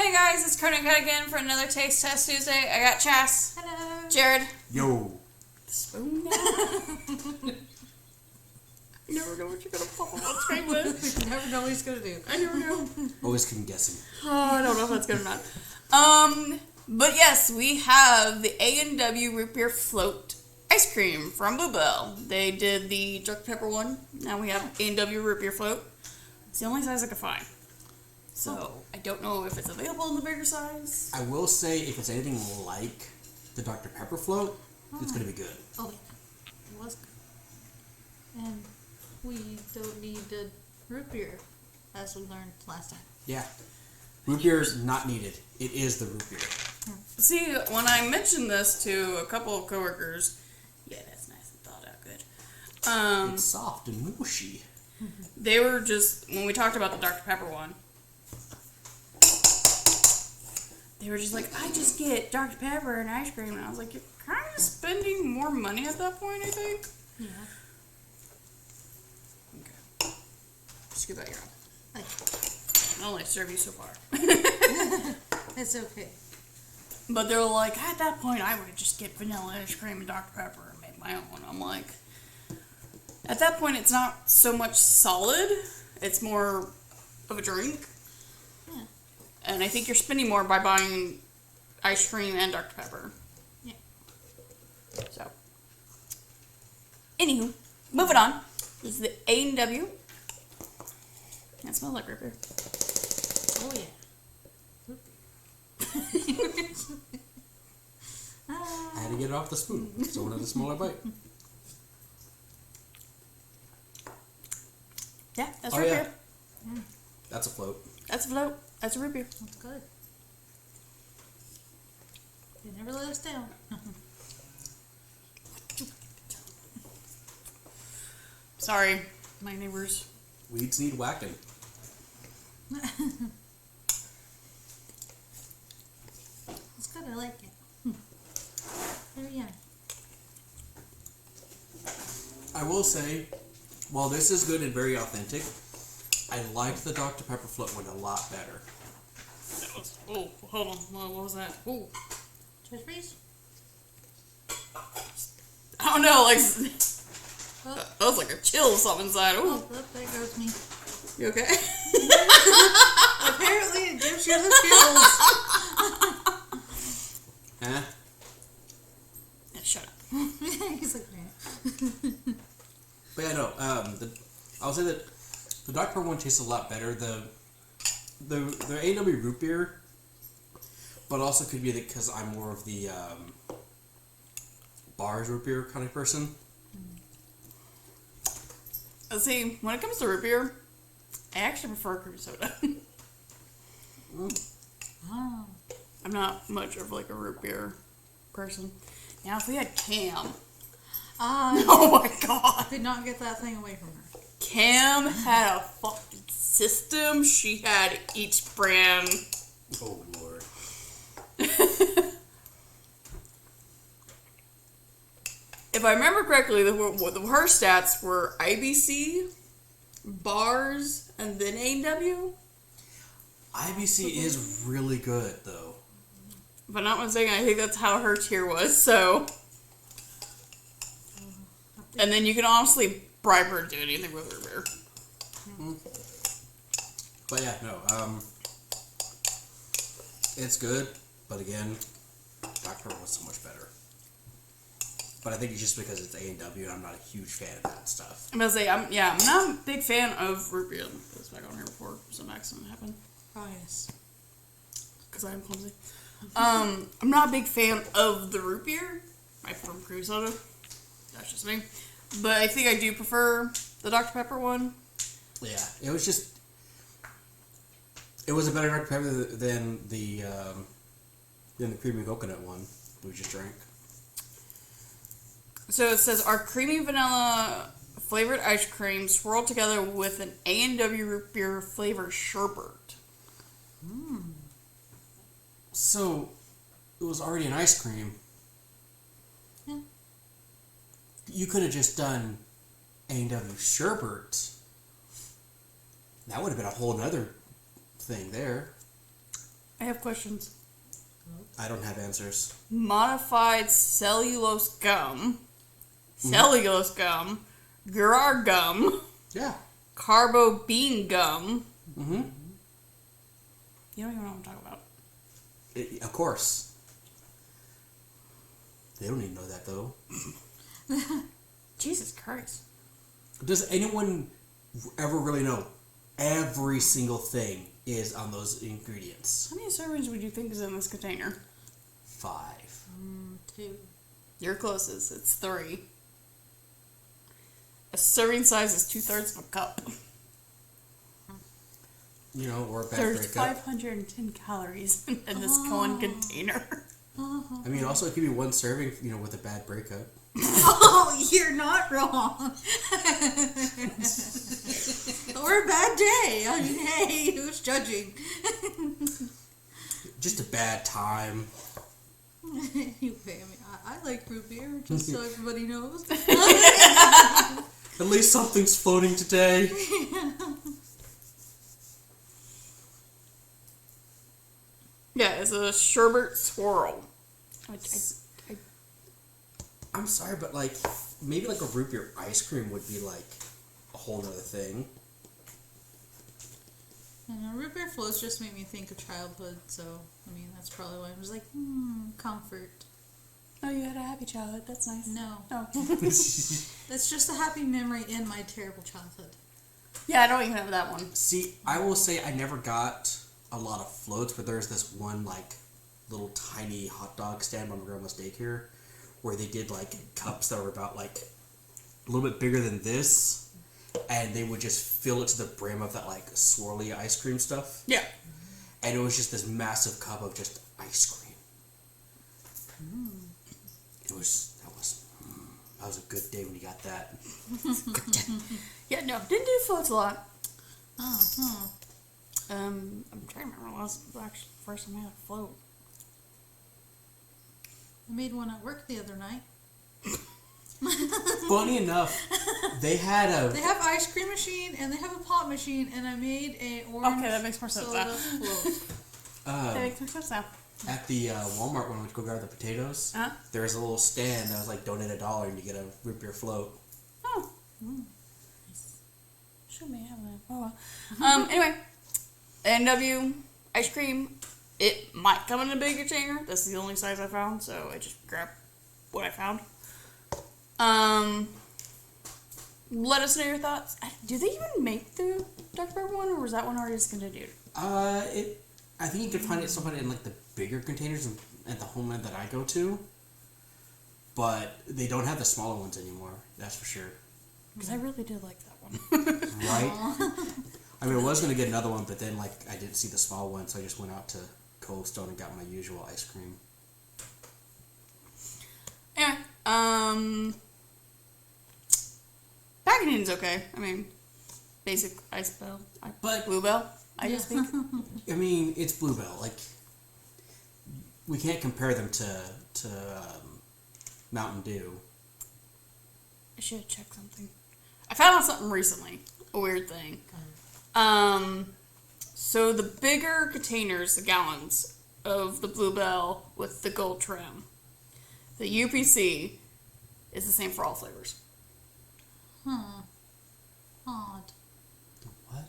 Hey guys, it's KrunderKat again for another Taste Test Tuesday. I got Chas. Hello. Jared. Yo. Spoon now. You never know what you're going to pop up on screen with. You never know what he's going to do. I never know. Always can guess him. Oh, I don't know if that's good or not. But yes, we have the A&W Root Beer Float Ice Cream from Bluebell. They did the Dr. Pepper one. Now we have A&W Root Beer Float. It's the only size I could find. So, I don't know if it's available in the bigger size. I will say, if it's anything like the Dr. Pepper float, it's going to be good. Oh, yeah. It was good. And we don't need the root beer, as we learned last time. Yeah. Root beer is not needed. It is the root beer. See, when I mentioned this to a couple of coworkers, yeah, that's nice and thought out good. It's soft and mushy. They were just, when we talked about the Dr. Pepper one, they were just like, I just get Dr. Pepper and ice cream. And I was like, you're kind of spending more money at that point, I think. Yeah. Okay. Scoop out your own. Okay. I'll only serve you so far. It's okay. But they're like, at that point, I would just get vanilla ice cream and Dr. Pepper and make my own. I'm like, at that point, it's not so much solid. It's more of a drink. Yeah. And I think you're spending more by buying ice cream and Dr. Pepper. Yeah. So, anywho, moving on. This is the A&W. That smells like root beer. Oh, yeah. Root beer. I had to get it off the spoon, so I wanted a smaller bite. Yeah, that's Oh, root yeah. beer. That's a float. That's a float. That's a root beer. That's good. They never let us down. Sorry, my neighbors. Weeds need whacking. It's good. I like it. Very young. I will say, while this is good and very authentic, I liked the Dr. Pepper float one a lot better. That was, oh, hold on. What was that? Oh, Just freeze. I don't know. Like, Oh, that was like a chill or something inside. Oh, oh, there goes me. you okay? Apparently, it gives you the chills. Huh? Yeah, shut up. He's like, man. But yeah, no. I'll say that the Dr. Pepper one tastes a lot better. The A&W root beer, but also could be because I'm more of the bars root beer kind of person. See, when it comes to root beer, I actually prefer cream soda. Oh. I'm not much of like a root beer person. Now, if we had Cam, oh my god, Could not get that thing away from her. Cam had a fucking system. She had each brand. Oh Lord. If I remember correctly, her stats were IBC, bars, and then A&W. IBC is really good though. If I'm not mistaken, I think that's how her tier was. So, and then you can honestly bribe her to do anything with root beer. But yeah, no. It's good, but again, Dr. Pepper was so much better. But I think it's just because it's A&W, and I'm not a huge fan of that stuff. I'm gonna say, I'm not a big fan of root beer. Put this back on here before some accident happened. Oh, yes. Because I am clumsy. I'm not a big fan of the root beer. I prefer cream soda. That's just me. But I think I do prefer the Dr. Pepper one. Yeah, it was just... It was a better Dr. Pepper than the creamy coconut one we just drank. So it says, our creamy vanilla flavored ice cream swirled together with an A&W root beer flavored sherbet. So, it was already an ice cream. Yeah. You could have just done A&W sherbet. That would have been a whole nother thing there. I have questions. I don't have answers. Modified cellulose gum, cellulose gum, Gerard gum, Yeah. carbo bean gum. Mm-hmm. You don't even know what I'm talking about. Of course. They don't even know that, though. Jesus Christ. Does anyone ever really know every single thing is on those ingredients? How many servings would you think is in this container? 5. 2. You're closest. It's 3. A serving size is 2/3 of a cup. You know, or a bad There's breakup. 510 calories in this one container. I mean, also it could be one serving, you know, with a bad breakup. Oh, you're not wrong. Or a bad day. I mean, hey, who's judging? Just a bad time. Anyway, I mean, I like root beer, just so everybody knows. At least something's floating today. Yeah, it's a sherbet swirl. I'm sorry, but like, maybe like a root beer ice cream would be like a whole nother thing. And root beer floats just make me think of childhood, so, I mean, that's probably why I was like, comfort. Oh, you had a happy childhood. That's nice. No. Oh. That's just a happy memory in my terrible childhood. Yeah, I don't even have that one. See, I will say I never got a lot of floats, but there's this one like little tiny hot dog stand by my grandma's daycare where they did like cups that were about like a little bit bigger than this, and they would just fill it to the brim of that like swirly ice cream stuff. Yeah. And it was just this massive cup of just ice cream. That was a good day when you got that. Yeah, no, didn't do floats a lot. Oh, I'm trying to remember the first time I had a float. I made one at work the other night. Funny enough, they had They have ice cream machine and they have a pop machine, and I made a orange Okay, that makes more sense soda now. float. That makes more sense now. at the Walmart when we went to go grab the potatoes. Huh? There was a little stand that was like donate $1 and you get a root beer float. Oh. Should may have that. Oh well. Anyway, NW ice cream. It might come in a big container. That's the only size I found, so I just grabbed what I found. Let us know your thoughts. Do they even make the Dr. Pepper one, or was that one already discontinued? I think you can find it somewhere in like the bigger containers at the Homeland that I go to, but they don't have the smaller ones anymore. That's for sure. Because I really did like that one. Right? I mean, I was gonna get another one, but then like I didn't see the small one, so I just went out to Cold Stone and got my usual ice cream. Anyway, packaging's okay. I mean, basic ice bell, But- bluebell. I just think. I mean, it's Bluebell. Like, we can't compare them to Mountain Dew. I should have checked something. I found out something recently. A weird thing. So the bigger containers, the gallons of the Bluebell with the gold trim, the UPC is the same for all flavors. Odd. What?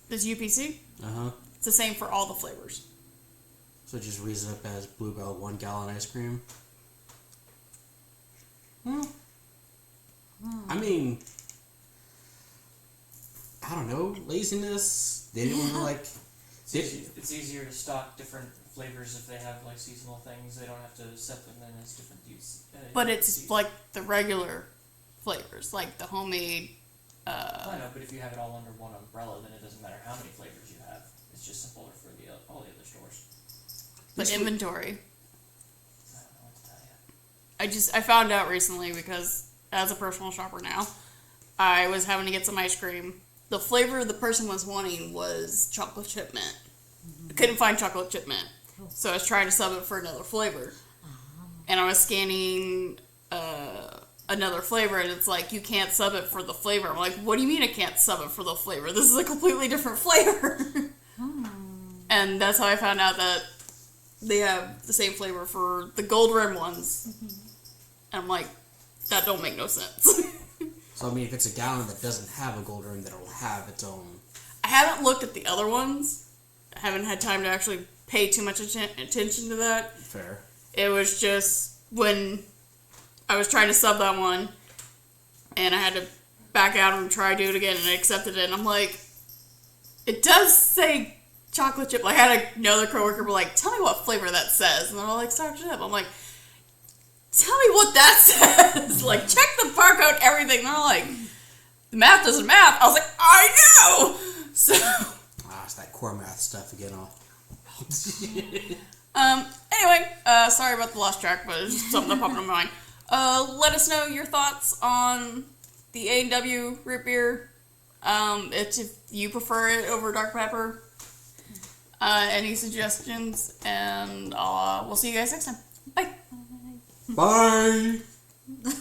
This UPC, Uh-huh. it's the same for all the flavors. So it just reads it up as Bluebell 1 gallon ice cream. I mean, I don't know, laziness. They didn't want to like. It's easier to stock different flavors if they have like seasonal things. They don't have to set them in as different use. But it's like the regular flavors, like the homemade. I know, but if you have it all under one umbrella, then it doesn't matter how many flavors you have. It's just simpler for all the other stores. But inventory. I don't know what to tell you. I found out recently because as a personal shopper now, I was having to get some ice cream. The flavor the person was wanting was chocolate chip mint. I couldn't find chocolate chip mint, so I was trying to sub it for another flavor. And I was scanning another flavor, and it's like, you can't sub it for the flavor. I'm like, what do you mean I can't sub it for the flavor? This is a completely different flavor. And that's how I found out that they have the same flavor for the gold rim ones. And I'm like, that don't make no sense. So, I mean, if it's a gallon that doesn't have a gold rim, that'll have its own... I haven't looked at the other ones. I haven't had time to actually pay too much attention to that. Fair. It was just when I was trying to sub that one, and I had to back out and try to do it again, and I accepted it, and I'm like, it does say chocolate chip. Like, I had another coworker be like, tell me what flavor that says. And they're all like, chocolate chip. I'm like, tell me what that says. Like, check the barcode, everything. And they're like, the math doesn't math. I was like, I know! So... it's that core math stuff again. Anyway, sorry about the lost track, but it's just something that popped in my mind. Let us know your thoughts on the A&W root beer. If you prefer it over dark pepper. Any suggestions, and we'll see you guys next time. Bye. Bye!